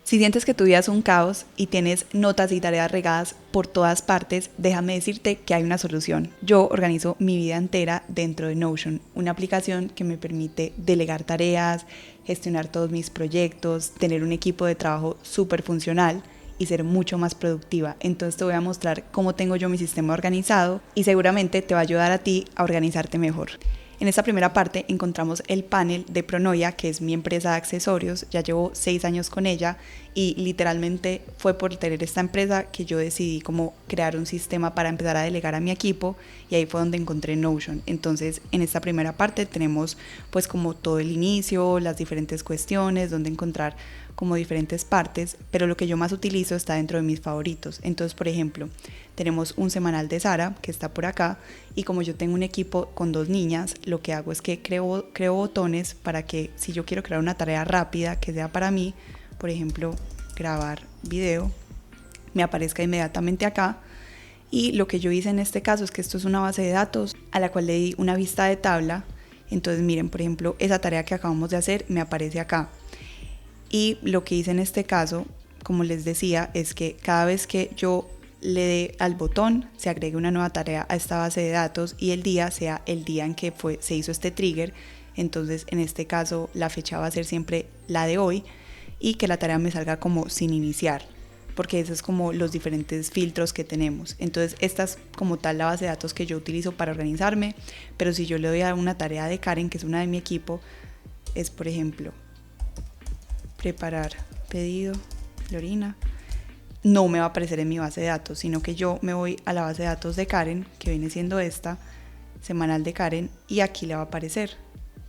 Si sientes que tu vida es un caos y tienes notas y tareas regadas por todas partes, déjame decirte que hay una solución. Yo organizo mi vida entera dentro de Notion, una aplicación que me permite delegar tareas, gestionar todos mis proyectos, tener un equipo de trabajo súper funcional y ser mucho más productiva. Entonces te voy a mostrar cómo tengo yo mi sistema organizado y seguramente te va a ayudar a ti a organizarte mejor. En esta primera parte encontramos el panel de Pronoia, que es mi empresa de accesorios. Ya llevo 6 años con ella y literalmente fue por tener esta empresa que yo decidí como crear un sistema para empezar a delegar a mi equipo, y ahí fue donde encontré Notion. Entonces en esta primera parte tenemos pues como todo el inicio, las diferentes cuestiones, donde encontrar como diferentes partes, pero lo que yo más utilizo está dentro de mis favoritos. Entonces, por ejemplo, tenemos un semanal de Sara que está por acá, y como yo tengo un equipo con 2 niñas, lo que hago es que creo botones para que si yo quiero crear una tarea rápida que sea para mí, por ejemplo, grabar video, me aparezca inmediatamente acá. Y lo que yo hice en este caso es que esto es una base de datos a la cual le di una vista de tabla. Entonces miren, por ejemplo, esa tarea que acabamos de hacer me aparece acá. Y lo que hice en este caso, como les decía, es que cada vez que yo le dé al botón, se agregue una nueva tarea a esta base de datos y el día sea el día en que se hizo este trigger. Entonces en este caso la fecha va a ser siempre la de hoy, y que la tarea me salga como sin iniciar, porque esos es como los diferentes filtros que tenemos. Entonces esta es como tal la base de datos que yo utilizo para organizarme. Pero si yo le doy a una tarea de Karen, que es una de mi equipo, es por ejemplo preparar pedido, Florina, no me va a aparecer en mi base de datos, sino que yo me voy a la base de datos de Karen, que viene siendo esta, semanal de Karen, y aquí le va a aparecer,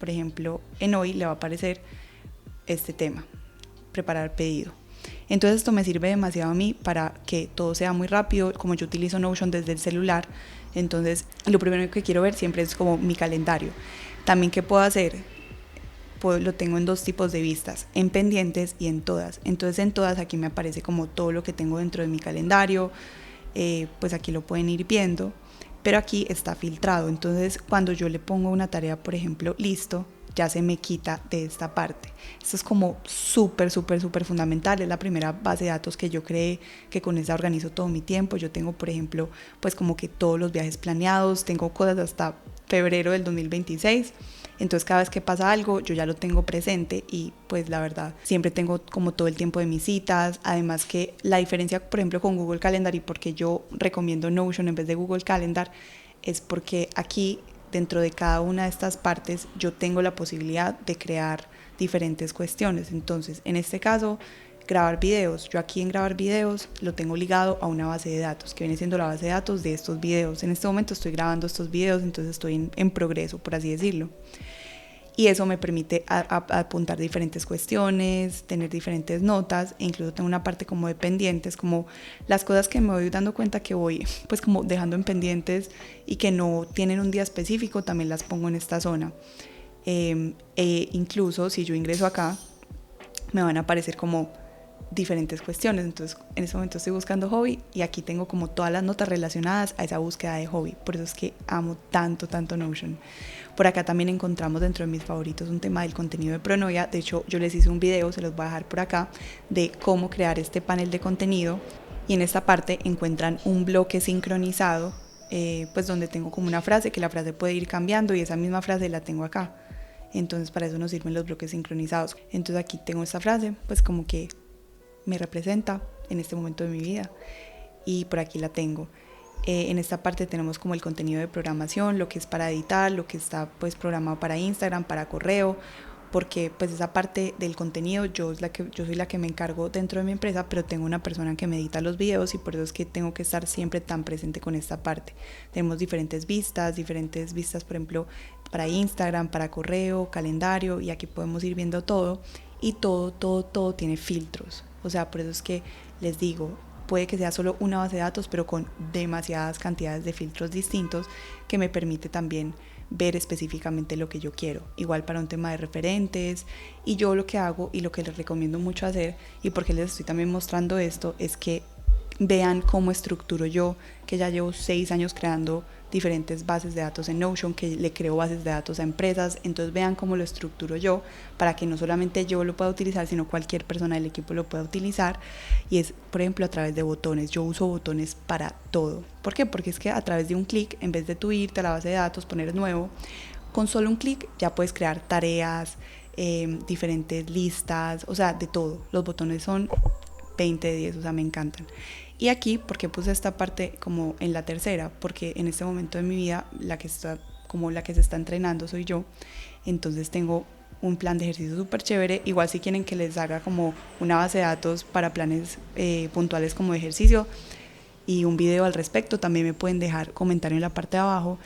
por ejemplo, en hoy le va a aparecer este tema, preparar pedido. Entonces esto me sirve demasiado a mí para que todo sea muy rápido. Como yo utilizo Notion desde el celular, entonces lo primero que quiero ver siempre es como mi calendario. También, ¿qué puedo hacer? Pues lo tengo en 2 tipos de vistas, en pendientes y en todas. Entonces en todas aquí me aparece como todo lo que tengo dentro de mi calendario, pues aquí lo pueden ir viendo, pero aquí está filtrado. Entonces cuando yo le pongo una tarea, por ejemplo, listo, ya se me quita de esta parte. Esto es como súper fundamental. Es la primera base de datos que yo creé, que con esa organizo todo mi tiempo. Yo tengo, por ejemplo, pues como que todos los viajes planeados, tengo cosas hasta febrero del 2026. Entonces cada vez que pasa algo yo ya lo tengo presente, y pues la verdad siempre tengo como todo el tiempo de mis citas. Además que la diferencia, por ejemplo, con Google Calendar, y porque yo recomiendo Notion en vez de Google Calendar, es porque aquí dentro de cada una de estas partes yo tengo la posibilidad de crear diferentes cuestiones. Entonces en este caso, grabar videos, yo aquí en grabar videos lo tengo ligado a una base de datos que viene siendo la base de datos de estos videos. En este momento estoy grabando estos videos, entonces estoy en progreso, por así decirlo, y eso me permite apuntar diferentes cuestiones, tener diferentes notas, e incluso tengo una parte como de pendientes, como las cosas que me voy dando cuenta que voy pues como dejando en pendientes y que no tienen un día específico, también las pongo en esta zona. Incluso si yo ingreso acá me van a aparecer como diferentes cuestiones. Entonces en este momento estoy buscando hobby y aquí tengo como todas las notas relacionadas a esa búsqueda de hobby. Por eso es que amo tanto Notion. Por acá también encontramos dentro de mis favoritos un tema del contenido de Pronoia. De hecho yo les hice un video, se los voy a dejar por acá, de cómo crear este panel de contenido, y en esta parte encuentran un bloque sincronizado, pues donde tengo como una frase, que la frase puede ir cambiando, y esa misma frase la tengo acá. Entonces para eso nos sirven los bloques sincronizados. Entonces aquí tengo esta frase, pues como que me representa en este momento de mi vida, y por aquí la tengo. En esta parte tenemos como el contenido de programación, lo que es para editar, lo que está pues programado para Instagram, para correo, porque pues esa parte del contenido yo soy la que me encargo dentro de mi empresa, pero tengo una persona que me edita los videos, y por eso es que tengo que estar siempre tan presente con esta parte. Tenemos diferentes vistas, por ejemplo, para Instagram, para correo, calendario, y aquí podemos ir viendo todo, y todo tiene filtros. O sea, por eso es que les digo, puede que sea solo una base de datos, pero con demasiadas cantidades de filtros distintos, que me permite también ver específicamente lo que yo quiero. Igual para un tema de referentes. Y yo lo que hago y lo que les recomiendo mucho hacer, y porque les estoy también mostrando esto, es que vean cómo estructuro yo, que ya llevo 6 años creando diferentes bases de datos en Notion, que le creo bases de datos a empresas. Entonces vean cómo lo estructuro yo para que no solamente yo lo pueda utilizar, sino cualquier persona del equipo lo pueda utilizar. Y es, por ejemplo, a través de botones. Yo uso botones para todo. ¿Por qué? Porque es que a través de un clic, en vez de tú irte a la base de datos, poner nuevo, con solo un clic ya puedes crear tareas, diferentes listas, o sea, de todo. Los botones son 20 de 10, o sea, me encantan. Y aquí, ¿por qué puse esta parte como en la tercera? Porque en este momento de mi vida, la que se está entrenando soy yo. Entonces tengo un plan de ejercicio súper chévere. Igual si quieren que les haga como una base de datos para planes puntuales como de ejercicio y un video al respecto, también me pueden dejar comentario en la parte de abajo.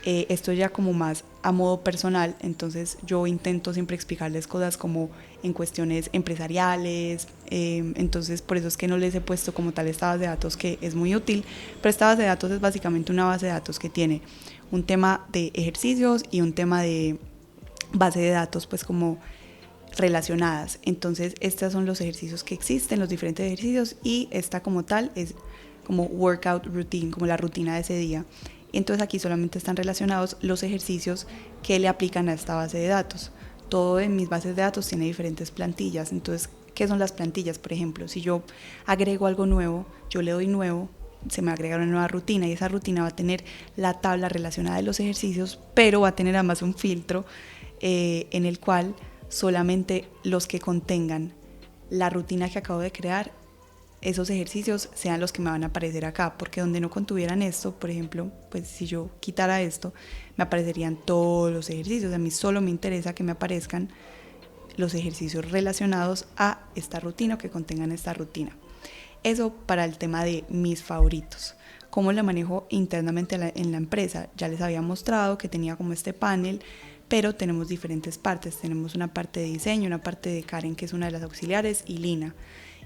Esto ya como más a modo personal, entonces yo intento siempre explicarles cosas como en cuestiones empresariales, entonces por eso es que no les he puesto como tal esta base de datos, que es muy útil, pero esta base de datos es básicamente una base de datos que tiene un tema de ejercicios y un tema de base de datos pues como relacionadas. Entonces estos son los ejercicios que existen, los diferentes ejercicios, y esta como tal es como workout routine, como la rutina de ese día. Entonces aquí solamente están relacionados los ejercicios que le aplican a esta base de datos. Todo en mis bases de datos tiene diferentes plantillas. Entonces, ¿qué son las plantillas? Por ejemplo, si yo agrego algo nuevo, yo le doy nuevo, se me agrega una nueva rutina, y esa rutina va a tener la tabla relacionada de los ejercicios, pero va a tener además un filtro en el cual solamente los que contengan la rutina que acabo de crear, esos ejercicios sean los que me van a aparecer acá, porque donde no contuvieran esto, por ejemplo, pues si yo quitara esto, me aparecerían todos los ejercicios. A mí solo me interesa que me aparezcan los ejercicios relacionados a esta rutina o que contengan esta rutina. Eso para el tema de mis favoritos. ¿Cómo lo manejo internamente en la empresa? Ya les había mostrado que tenía como este panel, pero tenemos diferentes partes. Tenemos una parte de diseño, una parte de Karen, que es una de las auxiliares, y Lina.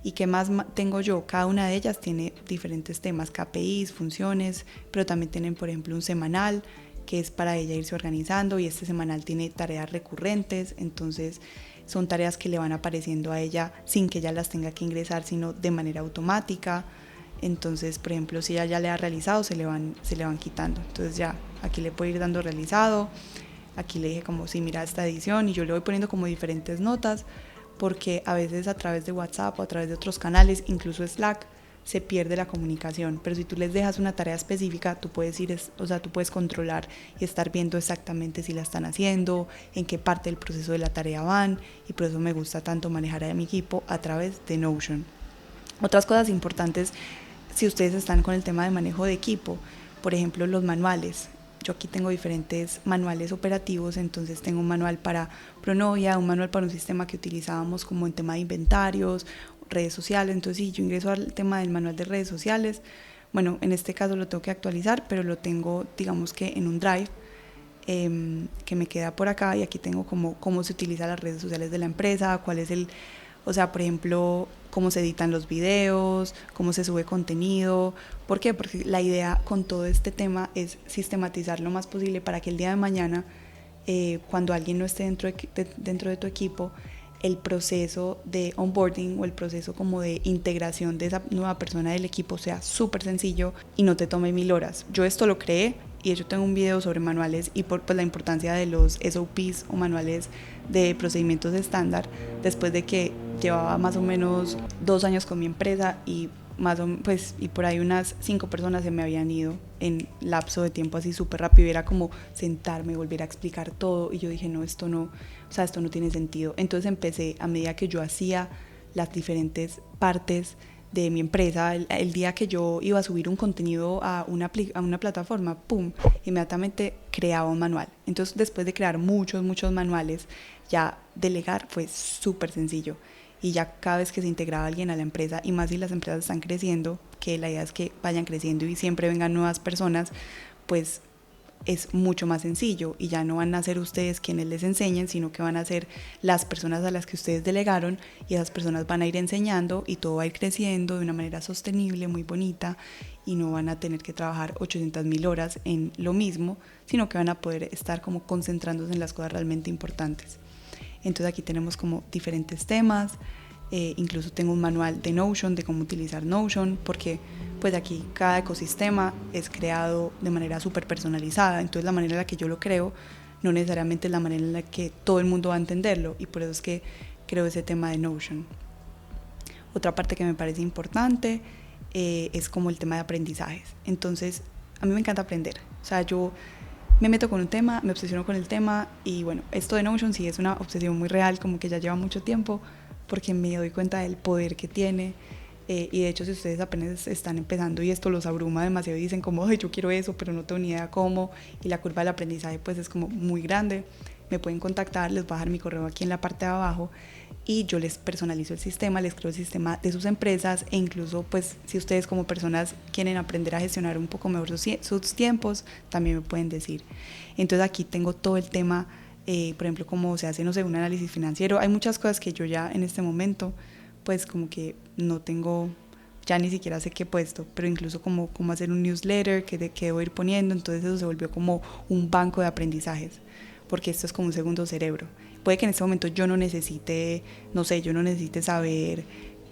¿Y qué más tengo yo? Cada una de ellas tiene diferentes temas, KPIs, funciones, pero también tienen, por ejemplo, un semanal que es para ella irse organizando, y este semanal tiene tareas recurrentes. Entonces son tareas que le van apareciendo a ella sin que ella las tenga que ingresar, sino de manera automática. Entonces, por ejemplo, si ella ya le ha realizado, se le van quitando. Entonces ya aquí le puedo ir dando realizado, aquí le dije como sí, mira esta edición, y yo le voy poniendo como diferentes notas, porque a veces a través de WhatsApp o a través de otros canales, incluso Slack, se pierde la comunicación. Pero si tú les dejas una tarea específica, tú puedes tú puedes controlar y estar viendo exactamente si la están haciendo, en qué parte del proceso de la tarea van, y por eso me gusta tanto manejar a mi equipo a través de Notion. Otras cosas importantes, si ustedes están con el tema de manejo de equipo, por ejemplo, los manuales. Yo aquí tengo diferentes manuales operativos. Entonces tengo un manual para Pronovia, un manual para un sistema que utilizábamos como en tema de inventarios, redes sociales. Entonces si yo ingreso al tema del manual de redes sociales, bueno, en este caso lo tengo que actualizar, pero lo tengo, digamos que en un drive que me queda por acá, y aquí tengo como cómo se utilizan las redes sociales de la empresa, cuál es o sea, por ejemplo, cómo se editan los videos, cómo se sube contenido. ¿Por qué? Porque la idea con todo este tema es sistematizar lo más posible para que el día de mañana, cuando alguien no esté dentro de tu equipo, el proceso de onboarding o el proceso como de integración de esa nueva persona del equipo sea súper sencillo y no te tome 1000 horas. Yo esto lo creé, y yo tengo un video sobre manuales y por la importancia de los SOPs o manuales de procedimientos estándar, después de que llevaba más o menos 2 años con mi empresa, y y por ahí unas 5 personas se me habían ido en lapso de tiempo así súper rápido, y era como sentarme, volver a explicar todo, y yo dije no, esto no tiene sentido. Entonces empecé, a medida que yo hacía las diferentes partes de mi empresa, el día que yo iba a subir un contenido a una plataforma, ¡pum!, inmediatamente creaba un manual. Entonces después de crear muchos manuales, ya delegar fue súper sencillo, y ya cada vez que se integraba alguien a la empresa, y más si las empresas están creciendo, que la idea es que vayan creciendo y siempre vengan nuevas personas, pues es mucho más sencillo, y ya no van a ser ustedes quienes les enseñen, sino que van a ser las personas a las que ustedes delegaron, y esas personas van a ir enseñando, y todo va a ir creciendo de una manera sostenible, muy bonita, y no van a tener que trabajar 800.000 horas en lo mismo, sino que van a poder estar como concentrándose en las cosas realmente importantes. Entonces aquí tenemos como diferentes temas, incluso tengo un manual de Notion, de cómo utilizar Notion, porque pues aquí cada ecosistema es creado de manera súper personalizada, entonces la manera en la que yo lo creo no necesariamente es la manera en la que todo el mundo va a entenderlo, y por eso es que creo ese tema de Notion. Otra parte que me parece importante es como el tema de aprendizajes. Entonces, a mí me encanta aprender. O sea, yo me meto con un tema, me obsesiono con el tema, y bueno, esto de Notion sí es una obsesión muy real, como que ya lleva mucho tiempo, porque me doy cuenta del poder que tiene. Y de hecho, si ustedes apenas están empezando y esto los abruma demasiado y dicen como, ay, yo quiero eso, pero no tengo ni idea cómo, y la curva del aprendizaje pues es como muy grande, me pueden contactar, les voy a dejar mi correo aquí en la parte de abajo, y yo les personalizo el sistema, les creo el sistema de sus empresas, e incluso pues si ustedes como personas quieren aprender a gestionar un poco mejor sus tiempos, también me pueden decir. Entonces aquí tengo todo el tema, por ejemplo, cómo se hace, no sé, un análisis financiero. Hay muchas cosas que yo ya en este momento pues como que no tengo, ya ni siquiera sé qué he puesto, pero incluso como hacer un newsletter que debo ir poniendo, entonces eso se volvió como un banco de aprendizajes, porque esto es como un segundo cerebro. Puede que en este momento yo no necesite, no sé, yo no necesite saber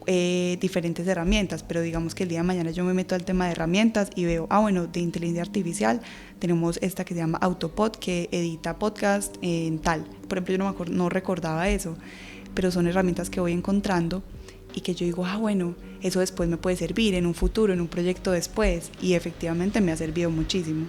diferentes herramientas, pero digamos que el día de mañana yo me meto al tema de herramientas y veo, bueno, de inteligencia artificial tenemos esta que se llama Autopod, que edita podcast en tal. Por ejemplo, yo no recordaba eso, pero son herramientas que voy encontrando y que yo digo, bueno, eso después me puede servir en un futuro, en un proyecto después, y efectivamente me ha servido muchísimo.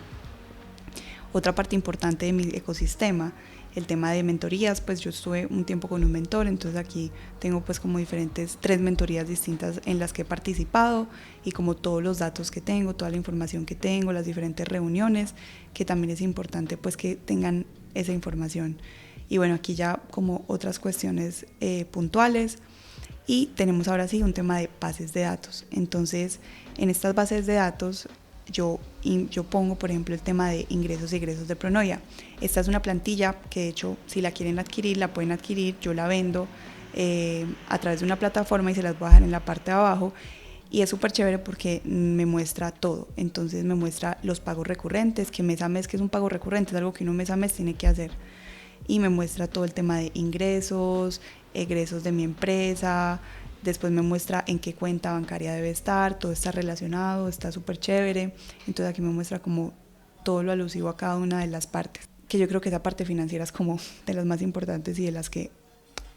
Otra parte importante de mi ecosistema, el tema de mentorías, pues yo estuve un tiempo con un mentor, entonces aquí tengo pues como diferentes 3 mentorías distintas en las que he participado, y como todos los datos que tengo, toda la información que tengo, las diferentes reuniones, que también es importante pues que tengan esa información. Y bueno, aquí ya como otras cuestiones puntuales. Y tenemos ahora sí un tema de bases de datos. Entonces, en estas bases de datos yo pongo, por ejemplo, el tema de ingresos y egresos de Pronoia. Esta es una plantilla que, de hecho, si la quieren adquirir, la pueden adquirir. Yo la vendo a través de una plataforma y se las voy a dejar en la parte de abajo. Y es súper chévere porque me muestra todo. Entonces me muestra los pagos recurrentes, que mes a mes, que es un pago recurrente, es algo que uno mes a mes tiene que hacer. Y me muestra todo el tema de ingresos, egresos de mi empresa, después me muestra en qué cuenta bancaria debe estar, todo está relacionado, está súper chévere. Entonces aquí me muestra como todo lo alusivo a cada una de las partes, que yo creo que esa parte financiera es como de las más importantes y de las que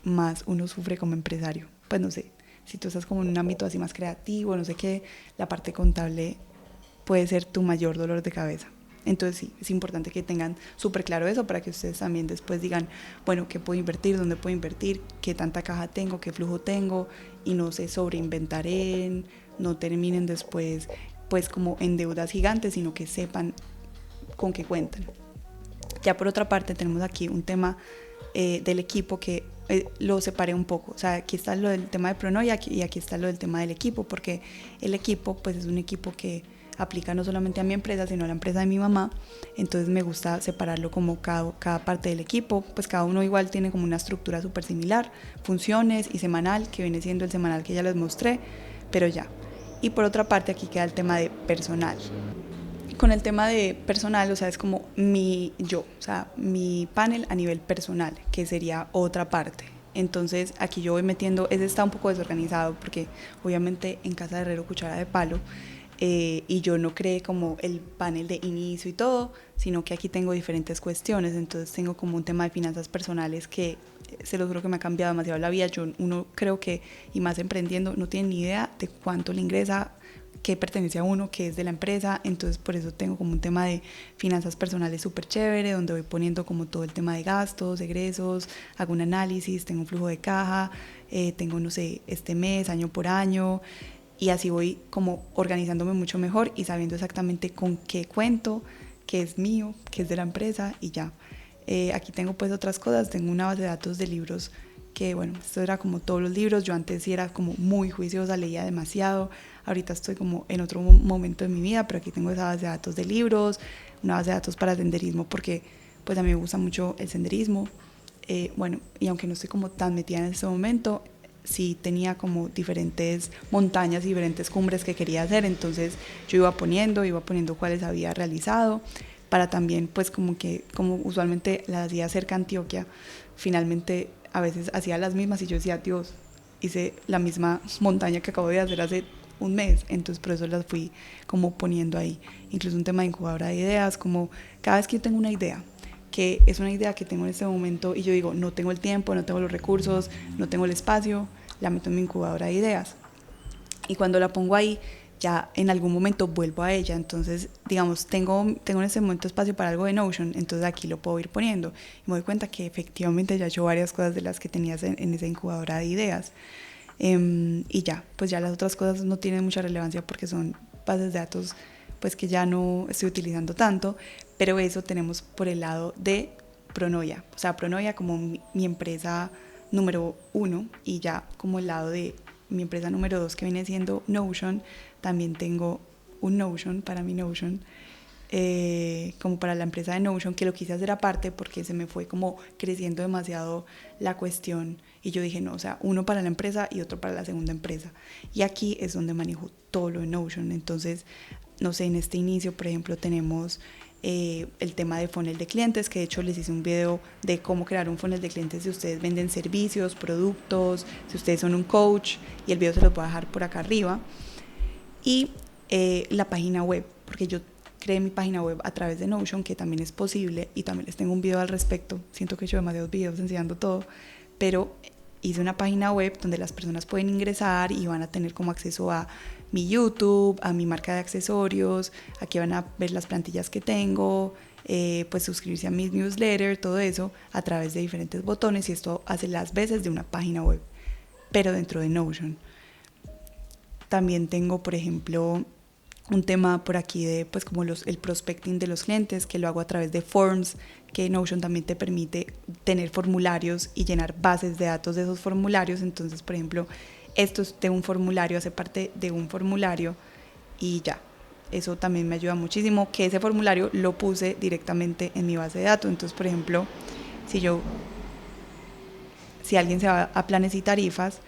más uno sufre como empresario. Pues no sé, si tú estás como en un ámbito así más creativo, no sé qué, la parte contable puede ser tu mayor dolor de cabeza. Entonces sí, es importante que tengan súper claro eso para que ustedes también después digan, bueno, ¿qué puedo invertir? ¿Dónde puedo invertir? ¿Qué tanta caja tengo? ¿Qué flujo tengo? Y no se sobreinventaren, no terminen después pues como en deudas gigantes, sino que sepan con qué cuentan. Ya por otra parte tenemos aquí un tema del equipo que lo separé un poco. O sea, aquí está lo del tema de Pronoia y aquí está lo del tema del equipo, porque el equipo pues es un equipo que aplica no solamente a mi empresa, sino a la empresa de mi mamá. Entonces me gusta separarlo como cada parte del equipo, pues cada uno igual tiene como una estructura súper similar, funciones y semanal, que viene siendo el semanal que ya les mostré, pero ya. Y por otra parte aquí queda el tema de personal. Con el tema de personal, o sea, es como mi panel a nivel personal, que sería otra parte. Entonces aquí yo voy metiendo, ese está un poco desorganizado porque obviamente en casa de herrero cuchara de palo, y yo no creé como el panel de inicio y todo, sino que aquí tengo diferentes cuestiones. Entonces tengo como un tema de finanzas personales que se los juro que me ha cambiado demasiado la vida. Uno creo que, y más emprendiendo, no tiene ni idea de cuánto le ingresa, qué pertenece a uno, qué es de la empresa. Entonces por eso tengo como un tema de finanzas personales súper chévere, donde voy poniendo como todo el tema de gastos, egresos, hago un análisis, tengo un flujo de caja, tengo, no sé, este mes, año por año, y así voy como organizándome mucho mejor y sabiendo exactamente con qué cuento, qué es mío, qué es de la empresa, y ya. Aquí tengo pues otras cosas, tengo una base de datos de libros que, bueno, esto era como todos los libros. Yo antes sí era como muy juiciosa, leía demasiado. Ahorita estoy como en otro momento de mi vida, pero aquí tengo esa base de datos de libros, una base de datos para senderismo, porque pues a mí me gusta mucho el senderismo. Bueno, y aunque no estoy como tan metida en este momento, sí tenía como diferentes montañas y diferentes cumbres que quería hacer, entonces yo iba poniendo cuáles había realizado, para también pues como usualmente las hacía cerca a Antioquia, finalmente a veces hacía las mismas y yo decía, Dios, hice la misma montaña que acabo de hacer hace un mes, entonces por eso las fui como poniendo ahí. Incluso un tema de incubadora de ideas, como cada vez que yo tengo una idea, que es una idea que tengo en este momento y yo digo, no tengo el tiempo, no tengo los recursos, no tengo el espacio, la meto en mi incubadora de ideas. Y cuando la pongo ahí, ya en algún momento vuelvo a ella. Entonces, digamos, tengo en este momento espacio para algo de Notion, entonces aquí lo puedo ir poniendo. Y me doy cuenta que efectivamente ya he hecho varias cosas de las que tenías en esa incubadora de ideas. Y ya, pues ya las otras cosas no tienen mucha relevancia porque son bases de datos pues que ya no estoy utilizando tanto, pero eso tenemos por el lado de Pronoia, o sea, Pronoia como mi empresa número 1 y ya como el lado de mi empresa número 2 que viene siendo Notion, también tengo un Notion para mi Notion, como para la empresa de Notion, que lo quise hacer aparte porque se me fue como creciendo demasiado la cuestión y yo dije no, o sea, uno para la empresa y otro para la segunda empresa, y aquí es donde manejo todo lo de Notion. Entonces, no sé, en este inicio por ejemplo tenemos el tema de funnel de clientes, que de hecho les hice un video de cómo crear un funnel de clientes si ustedes venden servicios, productos, si ustedes son un coach, y el video se los voy a dejar por acá arriba. Y la página web, porque yo creé mi página web a través de Notion, que también es posible, y también les tengo un video al respecto. Siento que he hecho demasiados videos enseñando todo, pero hice una página web donde las personas pueden ingresar y van a tener como acceso a mi YouTube, a mi marca de accesorios, aquí van a ver las plantillas que tengo, pues suscribirse a mis newsletters, todo eso a través de diferentes botones, y esto hace las veces de una página web, pero dentro de Notion. También tengo, por ejemplo, un tema por aquí de pues como el prospecting de los clientes, que lo hago a través de forms, que Notion también te permite tener formularios y llenar bases de datos de esos formularios. Entonces, por ejemplo, esto es de un formulario, hace parte de un formulario y ya. Eso también me ayuda muchísimo, que ese formulario lo puse directamente en mi base de datos. Entonces, por ejemplo, si alguien se va a planes y tarifas,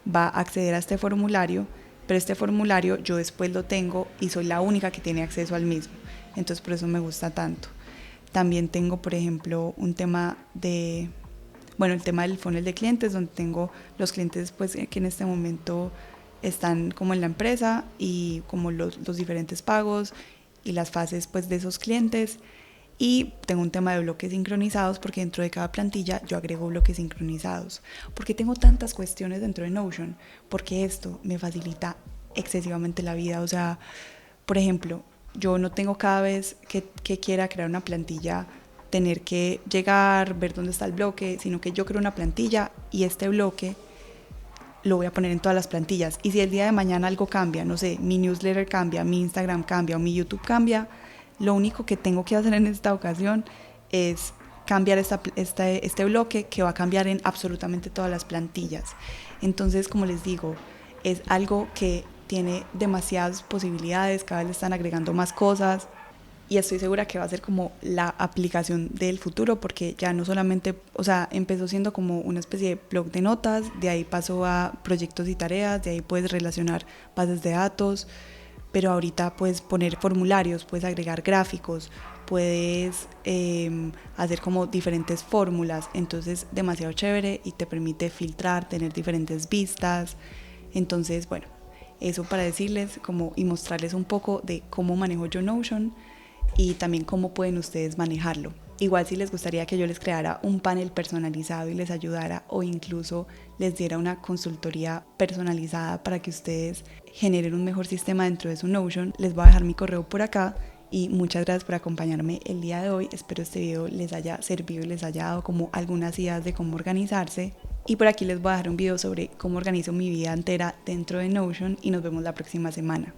va a acceder a este formulario, pero este formulario yo después lo tengo y soy la única que tiene acceso al mismo. Entonces, por eso me gusta tanto. También tengo, por ejemplo, un tema el tema del funnel de clientes, donde tengo los clientes pues que en este momento están como en la empresa y como los diferentes pagos y las fases pues de esos clientes. Y tengo un tema de bloques sincronizados, porque dentro de cada plantilla yo agrego bloques sincronizados. ¿Por qué tengo tantas cuestiones dentro de Notion? Porque esto me facilita excesivamente la vida. O sea, por ejemplo, yo no tengo cada vez que quiera crear una plantilla tener que llegar, ver dónde está el bloque, sino que yo creo una plantilla y este bloque lo voy a poner en todas las plantillas. Y si el día de mañana algo cambia, no sé, mi newsletter cambia, mi Instagram cambia o mi YouTube cambia, lo único que tengo que hacer en esta ocasión es cambiar este bloque, que va a cambiar en absolutamente todas las plantillas. Entonces, como les digo, es algo que tiene demasiadas posibilidades, cada vez le están agregando más cosas, y estoy segura que va a ser como la aplicación del futuro, porque ya no solamente, o sea, empezó siendo como una especie de blog de notas, de ahí pasó a proyectos y tareas, de ahí puedes relacionar bases de datos, pero ahorita puedes poner formularios, puedes agregar gráficos, puedes hacer como diferentes fórmulas. Entonces, demasiado chévere y te permite filtrar, tener diferentes vistas. Entonces, bueno, eso para decirles como y mostrarles un poco de cómo manejo yo Notion y también cómo pueden ustedes manejarlo. Igual si les gustaría que yo les creara un panel personalizado y les ayudara, o incluso les diera una consultoría personalizada para que ustedes generen un mejor sistema dentro de su Notion, les voy a dejar mi correo por acá. Y muchas gracias por acompañarme el día de hoy. Espero este video les haya servido y les haya dado como algunas ideas de cómo organizarse. Y por aquí les voy a dejar un video sobre cómo organizo mi vida entera dentro de Notion, y nos vemos la próxima semana.